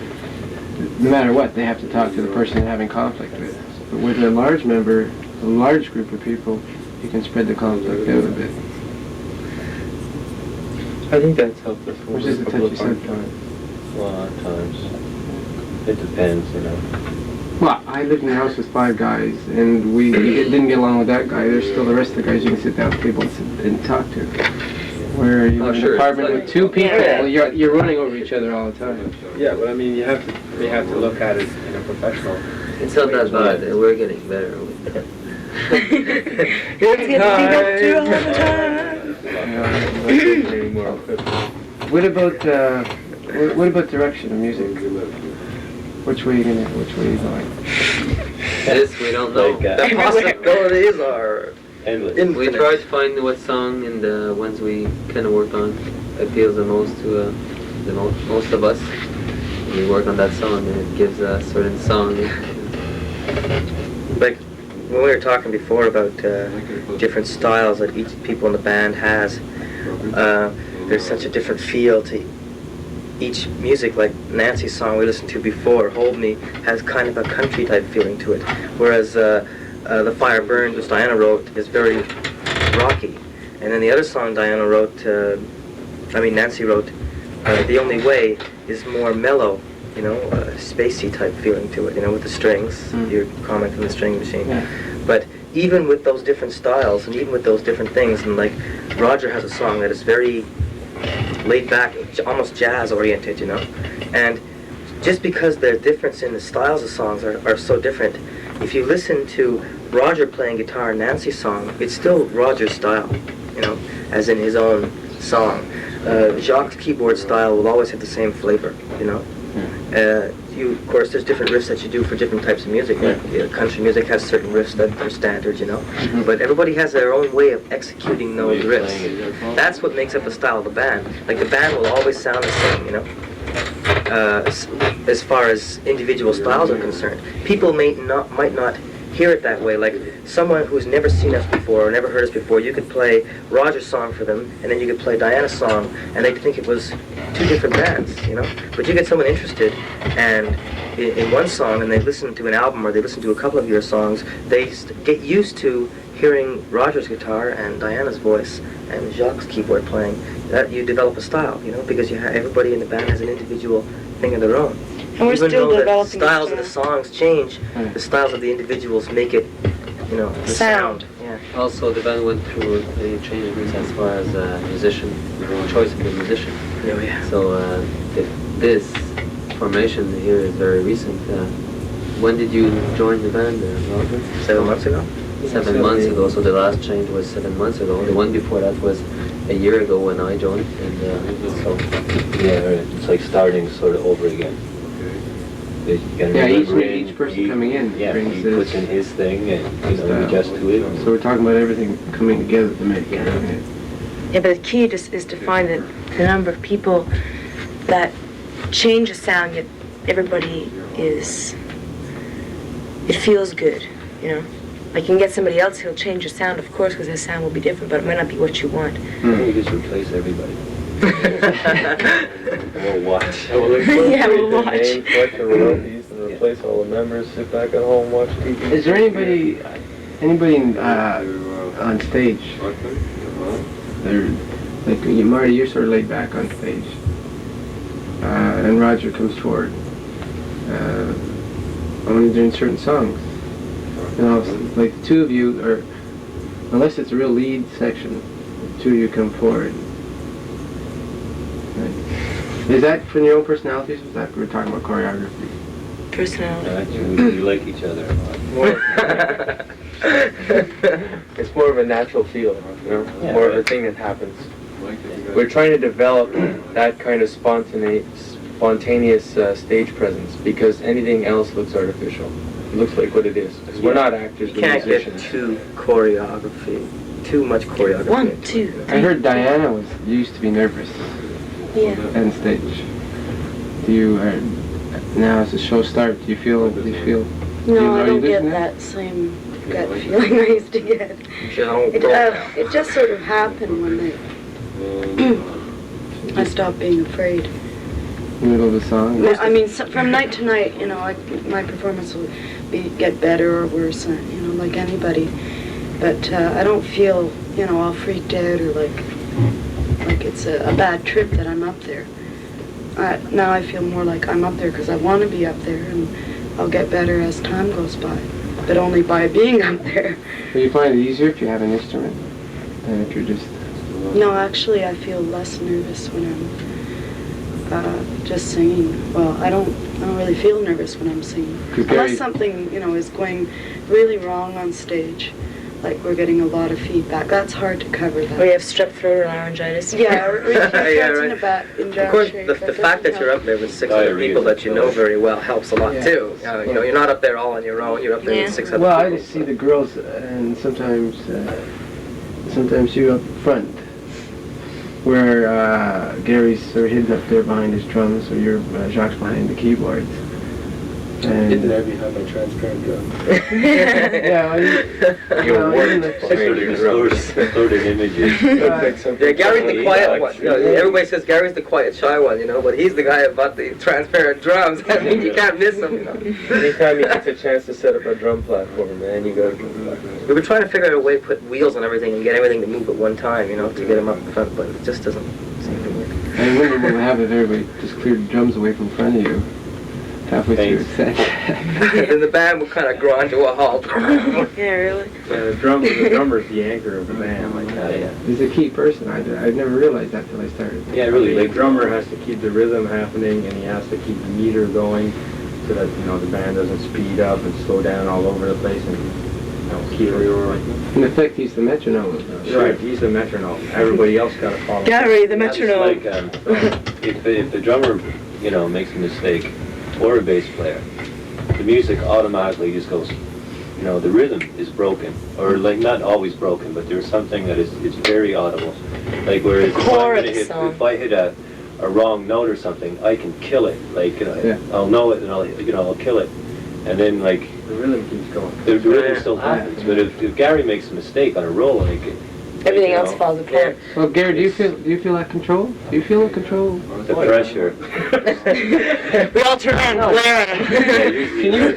Speaker 1: no matter what, they have to talk to the person they're having conflict with. But with a large group of people, you can spread the conflict out a bit.
Speaker 5: I think that's helped us.
Speaker 1: Which is a touchy subject.
Speaker 4: Well, at times it depends,
Speaker 1: Well, I lived in a house with 5 guys, and we didn't get along with that guy. There's still the rest of the guys you can sit down with people and talk to. Where you're in an
Speaker 6: sure,
Speaker 1: apartment
Speaker 6: it's
Speaker 1: with 2 people,
Speaker 3: Yeah.
Speaker 1: you're running over each other all the time.
Speaker 7: Yeah, but I mean, we have to look at it in a professional.
Speaker 6: It's not that bad. We're getting better.
Speaker 2: Let's get beat up all the time.
Speaker 1: What about direction of music? Which way are you going?
Speaker 6: This we don't know.
Speaker 4: Like,
Speaker 3: The possibilities are
Speaker 4: endless.
Speaker 6: We
Speaker 3: infinite.
Speaker 6: try to find what song in the ones we kind of work on appeals the most to most of us. We work on that song and it gives a certain song.
Speaker 3: Like, when we were talking before about different styles that each people in the band has, there's such a different feel to each music. Like Nancy's song we listened to before, Hold Me, has kind of a country type feeling to it, whereas The Fire Burns, which Diana wrote, is very rocky. And then the other song Diana wrote, Nancy wrote, The Only Way, is more mellow, spacey type feeling to it, with the strings, your comment from the string machine.
Speaker 1: Yeah.
Speaker 3: But even with those different styles and even with those different things, and like Roger has a song that is very laid back, almost jazz oriented, and just because the difference in the styles of songs are so different, if you listen to Roger playing guitar in Nancy's song, it's still Roger's style, as in his own song. Jacques' keyboard style will always have the same flavor, of course, there's different riffs that you do for different types of music. Like, country music has certain riffs that are standard, you know. But everybody has their own way of executing those riffs. That's what makes up the style of the band. Like, the band will always sound the same, you know. As far as individual styles are concerned, people might not hear it that way. Like, someone who's never seen us before or never heard us before, you could play Roger's song for them, and then you could play Diana's song, and they'd think it was two different bands, you know. But you get someone interested, and in one song, and they listen to an album or they listen to a couple of your songs, they get used to hearing Roger's guitar and Diana's voice and Jacques' keyboard playing. That you develop a style, you know, because everybody in the band has an individual thing of their own.
Speaker 2: And we're
Speaker 3: Even
Speaker 2: still
Speaker 3: though the
Speaker 2: developing
Speaker 3: styles of the songs change,
Speaker 1: Right.
Speaker 3: the styles of the individuals make it, you know, the sound. Yeah.
Speaker 6: Also, the band went through many changes as far as musician, choice of the musician.
Speaker 3: Oh, yeah.
Speaker 6: So this formation here is very recent. When did you join the band, Roger?
Speaker 3: 7 months ago?
Speaker 6: 7 months ago, so the last change was 7 months ago. The one before that was a year ago when I joined, and so...
Speaker 4: Yeah, it's like starting sort of over again. You gotta
Speaker 1: Yeah,
Speaker 4: remember
Speaker 1: each person coming in
Speaker 4: yeah,
Speaker 1: brings
Speaker 4: he
Speaker 1: this
Speaker 4: puts in his thing, and you know,
Speaker 1: style.
Speaker 4: we adjust to it.
Speaker 1: So we're talking about everything coming together to make it. Okay.
Speaker 2: Yeah, but the key just is to find the number of people that change the sound, yet everybody is... It feels good, you know? Like, you can get somebody else who'll change your sound, of course, because their sound will be different, but it might not be what you want.
Speaker 4: You just replace everybody. We'll watch.
Speaker 2: Yeah, we'll watch.
Speaker 5: Collect the royalties and replace all the members, sit back at home, watch TV.
Speaker 1: Is there anybody on stage? They're, like, Marty, you're sort of laid back on stage, and Roger comes forward, only during certain songs. You know, like the two of you are, unless it's a real lead section, the two of you come forward. Right. Is that from your own personalities? Is that we're talking about choreography?
Speaker 2: Personality.
Speaker 4: We like each other a lot.
Speaker 5: It's more of a natural feel, you know,
Speaker 4: Yeah,
Speaker 5: more of a
Speaker 4: right.
Speaker 5: thing that happens. We're trying to develop that kind of spontaneous stage presence, because anything else looks artificial. It looks like what it is. 'Cause we're not actors,
Speaker 3: You
Speaker 5: we're
Speaker 3: can't get
Speaker 5: musicians.
Speaker 3: too much choreography.
Speaker 2: 1, 2, 3.
Speaker 1: I heard Diana used to be nervous
Speaker 2: Yeah.
Speaker 1: on stage. Do you now as the show starts? Do you feel?
Speaker 8: No, I
Speaker 1: Are you
Speaker 8: don't get
Speaker 1: losing
Speaker 8: that same gut feeling I used to get. It just sort of happened when I stopped being afraid.
Speaker 1: In the middle of the song?
Speaker 8: I mean, from night to night, you know, my performance will get better or worse, you know, like anybody. But I don't feel, you know, all freaked out or like it's a bad trip that I'm up there. Now I feel more like I'm up there because I want to be up there, and I'll get better as time goes by, but only by being up there.
Speaker 1: Do you find it easier if you have an instrument than if you're just...
Speaker 8: No, actually, I feel less nervous when I'm just singing. Well, I don't really feel nervous when I'm singing, unless something, you know, is going really wrong on stage. Like we're getting a lot of feedback. That's hard to cover that.
Speaker 2: Or you have strep throat or laryngitis.
Speaker 8: Yeah, or
Speaker 3: Yeah,
Speaker 8: in
Speaker 3: right.
Speaker 8: a back in
Speaker 3: Of course,
Speaker 8: shape.
Speaker 3: the fact that you're up there with 600 people that you know very well helps a lot
Speaker 1: Yeah.
Speaker 3: too. You know, you're not up there all on your own. You're up there
Speaker 2: Yeah.
Speaker 3: with 600
Speaker 1: Well, I
Speaker 3: people.
Speaker 1: just see the girls, and sometimes you're up front, where Gary's sort of hidden up there behind his drums, or you're Jacques behind the keyboards. And
Speaker 4: Hidden there behind my transparent drum.
Speaker 1: yeah, well, even the
Speaker 4: Distorted images.
Speaker 3: Yeah, Gary's the quiet one. You know, everybody says Gary's the quiet, shy one, you know, but he's the guy about the transparent drums. I mean, you can't miss him, you know.
Speaker 5: Anytime he gets a chance to set up a drum platform, man, you got a drum platform.
Speaker 3: We've been trying to figure out a way to put wheels on everything and get everything to move at one time, you know, to get him up in front, but it just doesn't seem to work.
Speaker 1: I wonder what would happen if everybody just cleared the drums away from in front of you halfway through the set.
Speaker 3: Then the band would kind of grind to a halt.
Speaker 2: Yeah, really?
Speaker 5: The drummer's the anchor of the band, like that. Yeah.
Speaker 1: He's a key person. I'd never realized that till I started.
Speaker 4: Yeah, really.
Speaker 5: The drummer has to keep the rhythm happening, and he has to keep the meter going, so that, you know, the band doesn't speed up and slow down all over the place, and, you know, keep it.
Speaker 1: In effect, he's the metronome.
Speaker 5: Right, he's the metronome. Everybody else got to follow.
Speaker 2: Gary, the
Speaker 4: That's
Speaker 2: metronome.
Speaker 4: like, if the drummer, you know, makes a mistake, or a bass player, the music automatically just goes, you know, the rhythm is broken, or like not always broken, but there's something that is very audible. Like whereas if I hit a wrong note or something, I can kill it. Like I'll know it and I'll kill it, and then like
Speaker 7: The rhythm keeps going.
Speaker 4: the rhythm still happens. But if Gary makes a mistake on a roll, like
Speaker 2: Everything
Speaker 4: you
Speaker 2: else
Speaker 4: know,
Speaker 2: falls apart.
Speaker 1: Well, Gary, do you feel that control? Do you feel in control?
Speaker 4: the pressure.
Speaker 2: We all turn around and glare at him.
Speaker 1: Can you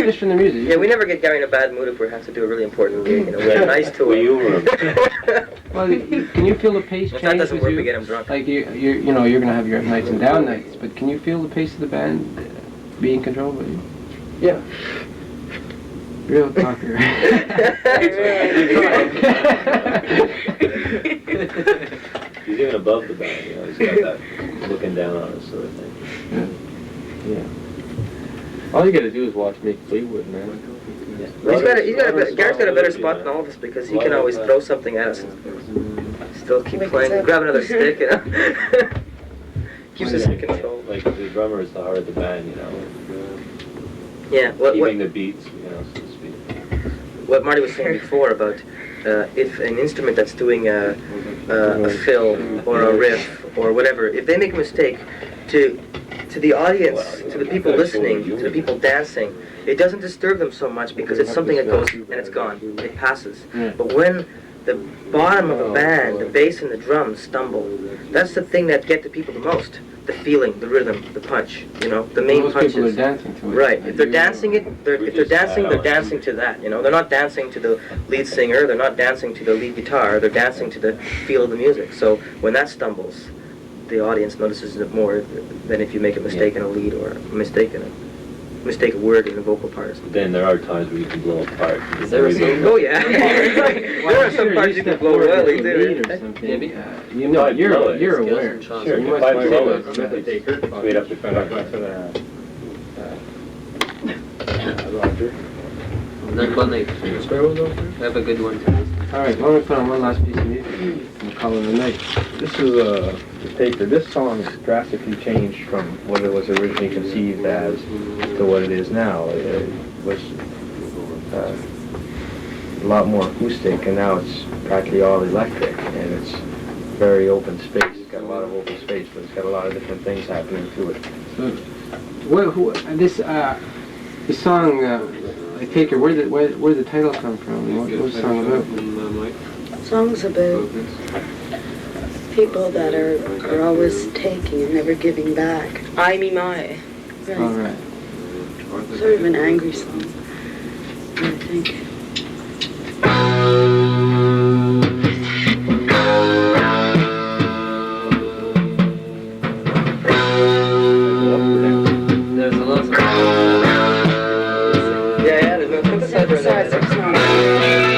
Speaker 1: just from the music?
Speaker 3: Yeah, we never get Gary in a bad mood if we have to do a really important gig. You know, we're nice to
Speaker 4: We
Speaker 3: him.
Speaker 4: humor him.
Speaker 1: Well, can you feel the pace
Speaker 3: If
Speaker 1: change
Speaker 3: that doesn't
Speaker 1: with
Speaker 3: work,
Speaker 1: you?
Speaker 3: we get him drunk.
Speaker 1: Like you know you're gonna have your nights and down nights, but can you feel the pace of the band being controlled by you?
Speaker 7: Yeah.
Speaker 1: Real talker.
Speaker 4: He's even above the band, you know. He's got that looking down on us sort of thing.
Speaker 7: Yeah. All you gotta do is watch Mick Fleetwood, man.
Speaker 3: Gary's got a better spot than all of us because he can always throw something at us and still keep playing. Grab another stick, you know. Keeps us in control.
Speaker 4: Like the drummer is the heart of the band, you know.
Speaker 3: Yeah.
Speaker 4: Keeping the beats, you know, so to speak.
Speaker 3: What Marty was saying before about if an instrument that's doing a fill or a riff or whatever, if they make a mistake, to the audience, to the people listening, to the people dancing, it doesn't disturb them so much because it's something that goes and it's gone. It passes. But when the bottom of a band, the bass and the drums stumble, that's the thing that get the people the most. The feeling, the rhythm, the punch, you know, the main
Speaker 1: Most
Speaker 3: punches.
Speaker 1: people are dancing to it.
Speaker 3: Right. If they're dancing it, if they're dancing to that. You know, they're not dancing to the lead singer. They're not dancing to the lead guitar. They're dancing to the feel of the music. So when that stumbles, the audience notices it more than if you make a mistake in a lead or a mistake a word in a vocal part. Or something.
Speaker 4: Then there are times where you can blow apart.
Speaker 6: Is there a song?
Speaker 3: Oh yeah. There are some parts you can blow royally too.
Speaker 1: Maybe. You know, you're aware.
Speaker 6: Sure,
Speaker 1: You must
Speaker 4: if I
Speaker 1: say
Speaker 4: blow
Speaker 1: that.
Speaker 4: it, straight up to
Speaker 7: Roger.
Speaker 6: Not one night. Have a good one.
Speaker 1: All right, why don't we put on one last piece of music and call it a night?
Speaker 7: This is the taker. This song has drastically changed from what it was originally conceived as to what it is now. It was a lot more acoustic, and now it's practically all electric, and it's very open space. It's got a lot of open space, but it's got a lot of different things happening to it.
Speaker 1: This song, I take it. Where did the title come from? What was the song about?
Speaker 8: Songs about people that are always taking and never giving back.
Speaker 2: I, me, my.
Speaker 8: Right.
Speaker 1: All right.
Speaker 8: Sort of an angry song, I think.
Speaker 6: There's a lot of
Speaker 3: Yeah, there's no synthesizer in there.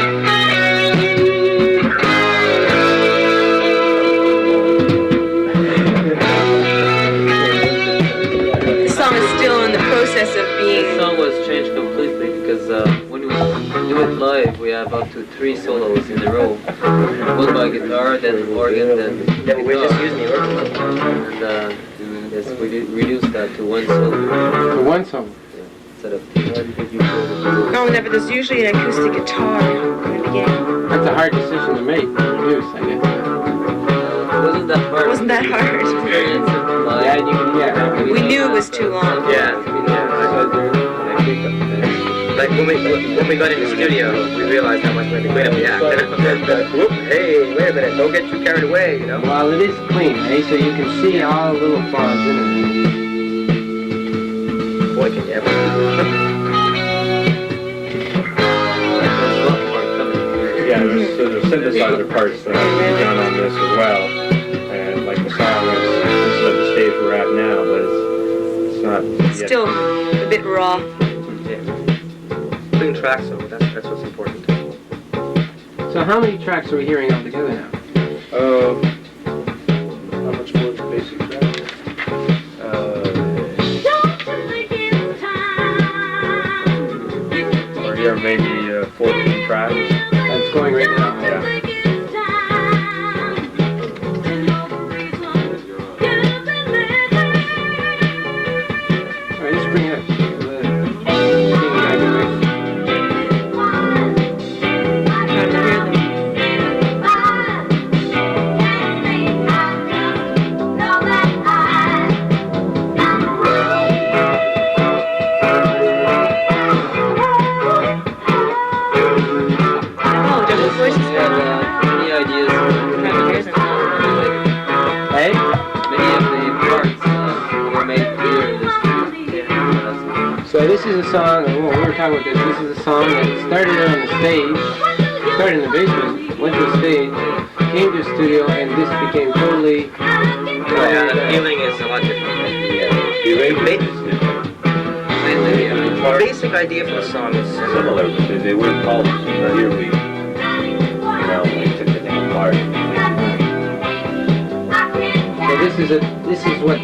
Speaker 2: The song is still in the process of
Speaker 6: This
Speaker 2: being.
Speaker 6: song was changed completely because when we do it live, we have up to 3 solos in a row. One by guitar, then organ, then
Speaker 3: Yeah, but we're just
Speaker 6: guitar.
Speaker 3: using the organ.
Speaker 6: And yes, we reduced that to 1 solo
Speaker 1: For one song.
Speaker 6: instead of 2.
Speaker 2: No, never. There's usually an acoustic guitar in the beginning.
Speaker 1: That's a hard decision to make. Produce, I guess.
Speaker 6: It wasn't that hard.
Speaker 2: It wasn't that hard.
Speaker 6: Experience it live.
Speaker 1: Yeah, you can. Yeah.
Speaker 2: We knew it was too long.
Speaker 3: Yeah. Like when we got in the studio, we realized how much we had to clean up the act. Whoop, hey, wait a minute, don't get too carried away, you know?
Speaker 1: Well, it is clean, eh? So you can see all the little flaws in
Speaker 3: Boy, can you ever.
Speaker 6: There's a lot more coming.
Speaker 7: Yeah, there's synthesizer parts that have to be done on this as well. And like the song is, this is at the stage we're at now, but it's not yet.
Speaker 2: Still a bit raw.
Speaker 3: Putting tracks over, that's what's important.
Speaker 1: it. So how many tracks are we hearing all together now?
Speaker 7: How much more is the basic track? Or yeah, maybe 14 tracks.
Speaker 1: That's going right now.
Speaker 7: Yeah.
Speaker 1: All right, let's song, well, we were talking about this. This is a song that started on the stage, started in the basement, went to the stage, came to the studio, and this became totally.
Speaker 3: Yeah, the feeling is a lot different.
Speaker 4: The arrangement is different.
Speaker 3: The basic idea for the song is
Speaker 4: Similar, because they weren't polished. Here we, like took the thing apart.
Speaker 1: So this is what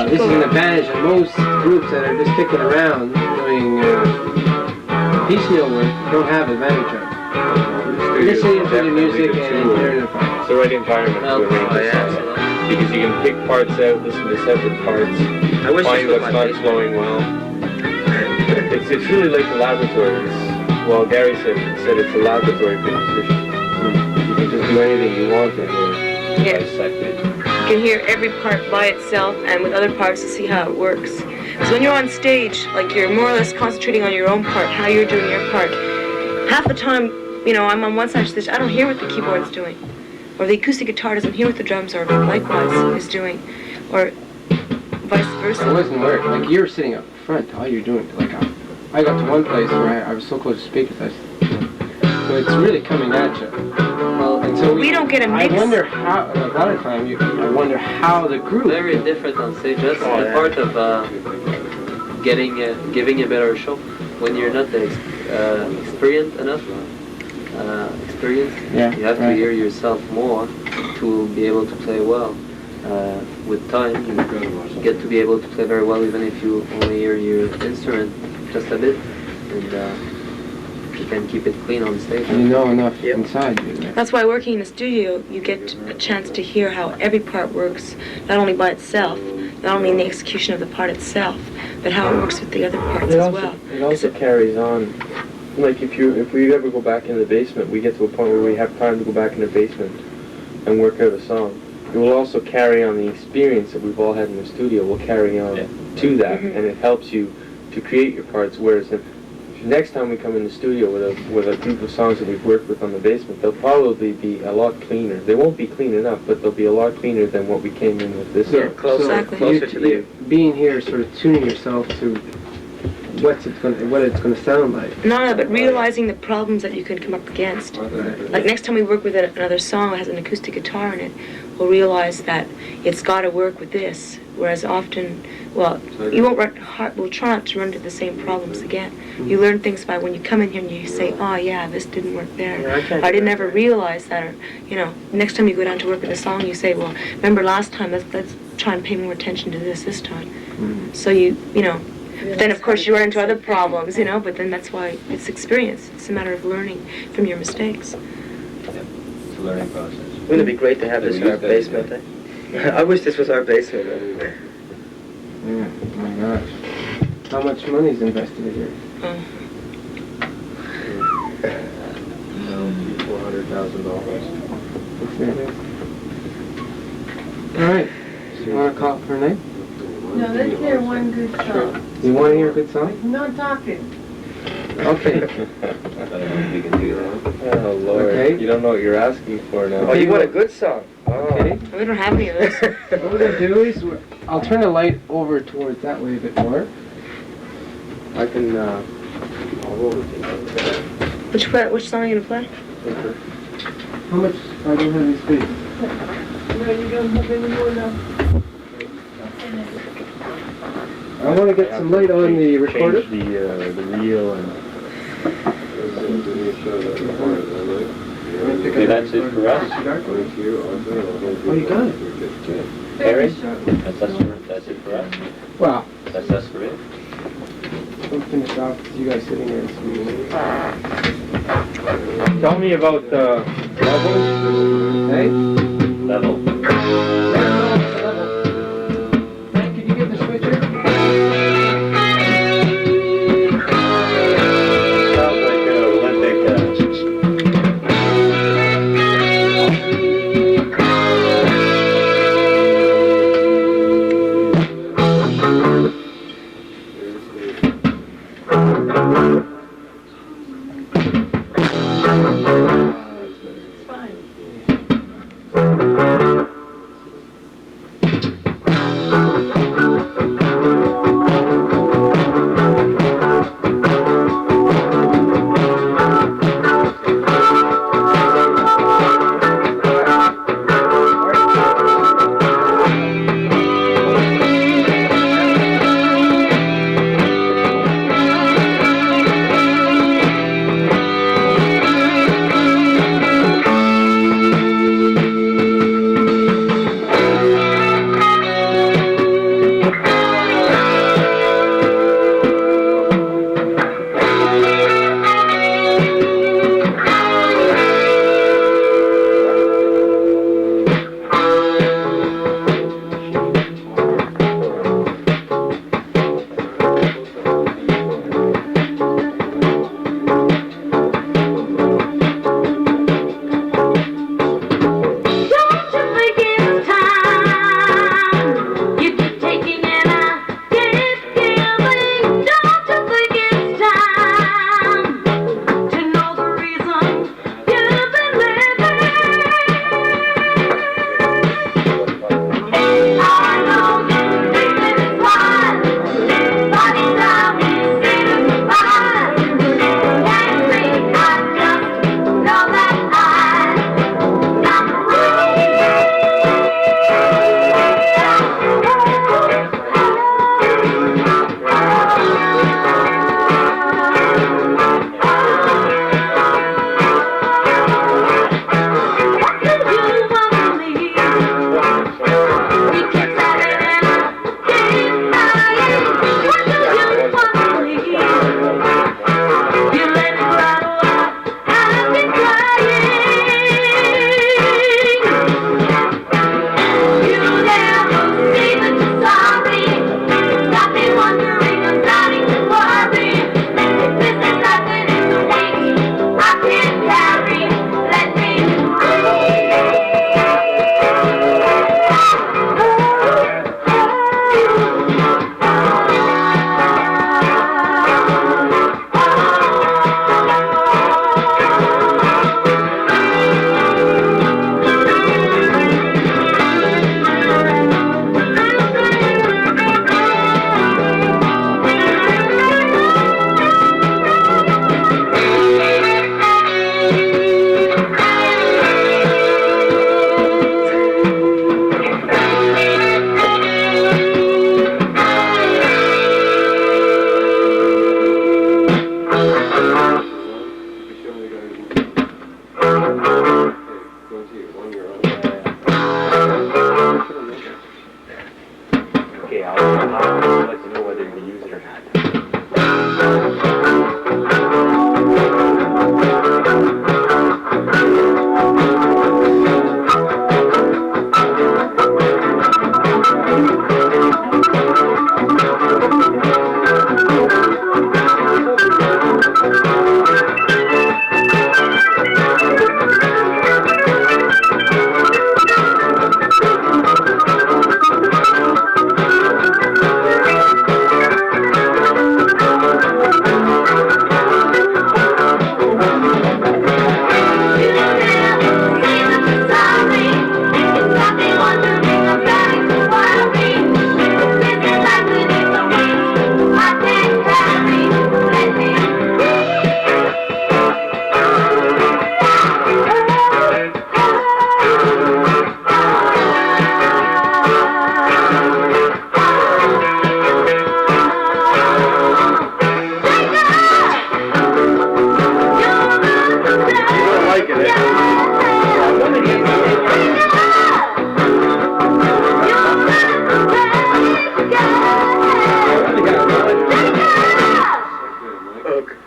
Speaker 1: this is an advantage of most groups that are just sticking around doing piecemeal work. Don't have advantage of. Listening to the music and hearing the parts.
Speaker 5: It's the right environment to arrange the song. Because you can pick parts out, listen to separate parts,
Speaker 3: I wish
Speaker 5: find
Speaker 3: this was
Speaker 5: what's
Speaker 3: my
Speaker 5: not
Speaker 3: basement.
Speaker 5: flowing well. It's really like the laboratory. Well, Gary said it's a laboratory for musicians. You can just do anything you want in here.
Speaker 2: Yeah.
Speaker 4: Dissect it.
Speaker 2: You can hear every part by itself and with other parts to see how it works. So when you're on stage, like you're more or less concentrating on your own part, how you're doing your part. Half the time, I'm on one side of the stage, I don't hear what the keyboard's doing. Or the acoustic guitar doesn't hear what the drums are likewise is doing. Or vice versa.
Speaker 1: It wasn't work. Like you're sitting up front, all you're doing. Like I got to one place where I was so close to speakers. So it's really coming at you. And so
Speaker 2: we don't get a mix.
Speaker 1: I wonder how. Like, a lot of time, I wonder how the group.
Speaker 6: Very different on stage. That's the part of giving a better show. When you're not experienced enough,
Speaker 1: Yeah,
Speaker 6: you have to hear yourself more to be able to play well. With time, you get to be able to play very well, even if you only hear your instrument just a bit, and you can keep it clean on stage.
Speaker 1: And you know enough inside you. Right?
Speaker 2: That's why working in the studio, you get a chance to hear how every part works, not only by itself, not only in the execution of the part itself, but how it works with the other parts as well.
Speaker 5: It also carries on. Like if we ever go back in the basement, we get to a point where we have time to go back in the basement and work out a song. It will also carry on the experience that we've all had in the studio. Will carry on to that, and it helps you to create your parts. Whereas if next time we come in the studio with a group of songs that we've worked with on the basement, they'll probably be a lot cleaner. They won't be clean enough, but they'll be a lot cleaner than what we came in with this.
Speaker 3: Yeah, closer to the.
Speaker 1: Being here, sort of tuning yourself to what it's going to sound like.
Speaker 2: No, but realizing the problems that you can come up against. Like next time we work with another song that has an acoustic guitar in it, we'll realize that it's got to work with this. Whereas often, you won't we'll try not to run into the same problems again. You learn things by when you come in here and you say, oh yeah, this didn't work there. I didn't ever realize that. Or, next time you go down to work with a song, you say, well, remember last time, let's try and pay more attention to this time. So but then of course you run into other problems, but then that's why it's experience. It's a matter of learning from your mistakes.
Speaker 4: It's a learning process.
Speaker 3: Wouldn't it be great to have this in our basement? I wish this was our basement.
Speaker 1: Yeah, oh my gosh. How much money is invested in here?
Speaker 4: $400,000.
Speaker 1: All right. So you want to call it for a night?
Speaker 9: No, let's hear one good song.
Speaker 1: You want to hear a good song?
Speaker 9: No talking.
Speaker 1: Okay.
Speaker 4: I don't know if we can do that.
Speaker 5: Oh Lord,
Speaker 1: Okay.
Speaker 5: you don't know what you're asking for now.
Speaker 3: Oh, you want a good song?
Speaker 1: Okay.
Speaker 2: We don't have any of those.
Speaker 1: What we're going to do is, I'll turn the light over towards that way a bit more.
Speaker 5: I can. I'll roll with you.
Speaker 2: Which song are you going to play?
Speaker 1: How much? I don't have any space.
Speaker 9: No, you don't have any more now.
Speaker 1: I want to get some light on the recorder.
Speaker 5: Change the reel and.
Speaker 4: Okay, that's it for us.
Speaker 1: Oh, you got it.
Speaker 4: Harry, that's it for us.
Speaker 1: Well,
Speaker 4: That's us for it.
Speaker 1: we'll finish off with you guys sitting here.
Speaker 5: Tell me about levels.
Speaker 1: Hey?
Speaker 4: Level.
Speaker 1: Frank, could you get the switcher?
Speaker 4: Sounds like an Olympic.
Speaker 9: It's fine.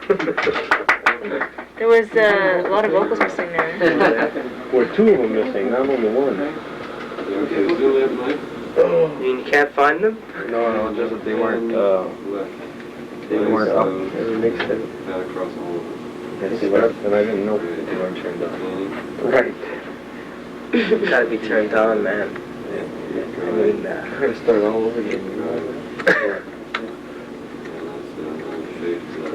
Speaker 2: There was a lot of vocals missing there.
Speaker 7: Or two of them missing, not only one.
Speaker 3: You mean you can't find them?
Speaker 7: No, just that they weren't up. They were mixed in. Yes, they were, and I didn't know they weren't turned on. Right.
Speaker 3: Gotta be turned on, man. I mean,
Speaker 7: I gotta start all over again, you know.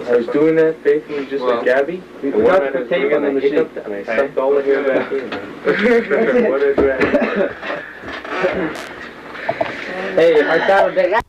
Speaker 7: I was doing that faithfully just like Gabby. And one night I was bringing the machine and I sucked all the hair back in. What a drag.
Speaker 3: hey, I got a big